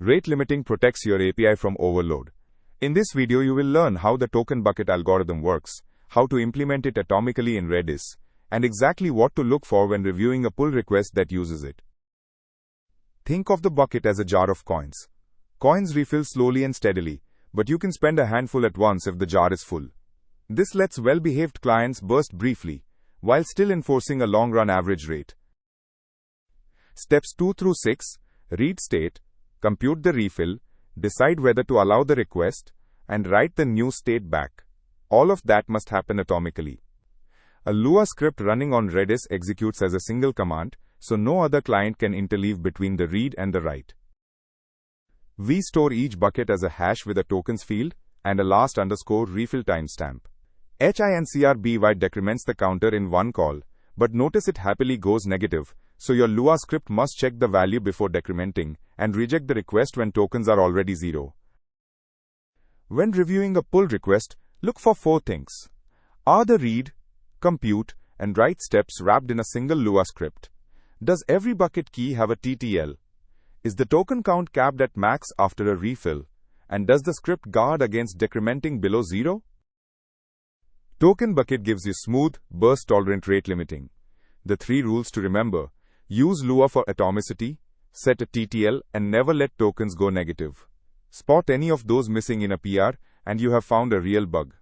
Rate limiting protects your API from overload. In this video, you will learn how the token bucket algorithm works, how to implement it atomically in Redis, and exactly what to look for when reviewing a pull request that uses it. Think of the bucket as a jar of coins. Coins refill slowly and steadily, but you can spend a handful at once if the jar is full. This lets well-behaved clients burst briefly, while still enforcing a long-run average rate. Steps 2 through 6, read state, compute the refill, decide whether to allow the request, and write the new state back. All of that must happen atomically. A Lua script running on Redis executes as a single command, so no other client can interleave between the read and the write. We store each bucket as a hash with a tokens field and a last underscore refill timestamp. HINCRBY decrements the counter in one call, but notice it happily goes negative, so your Lua script must check the value before decrementing and reject the request when tokens are already 0. When reviewing a pull request, look for 4 things. Are the read, compute, and write steps wrapped in a single Lua script? Does every bucket key have a TTL? Is the token count capped at max after a refill? And does the script guard against decrementing below 0? Token bucket gives you smooth, burst-tolerant rate limiting. The 3 rules to remember: use Lua for atomicity, set a TTL, and never let tokens go negative. Spot any of those missing in a PR, and you have found a real bug.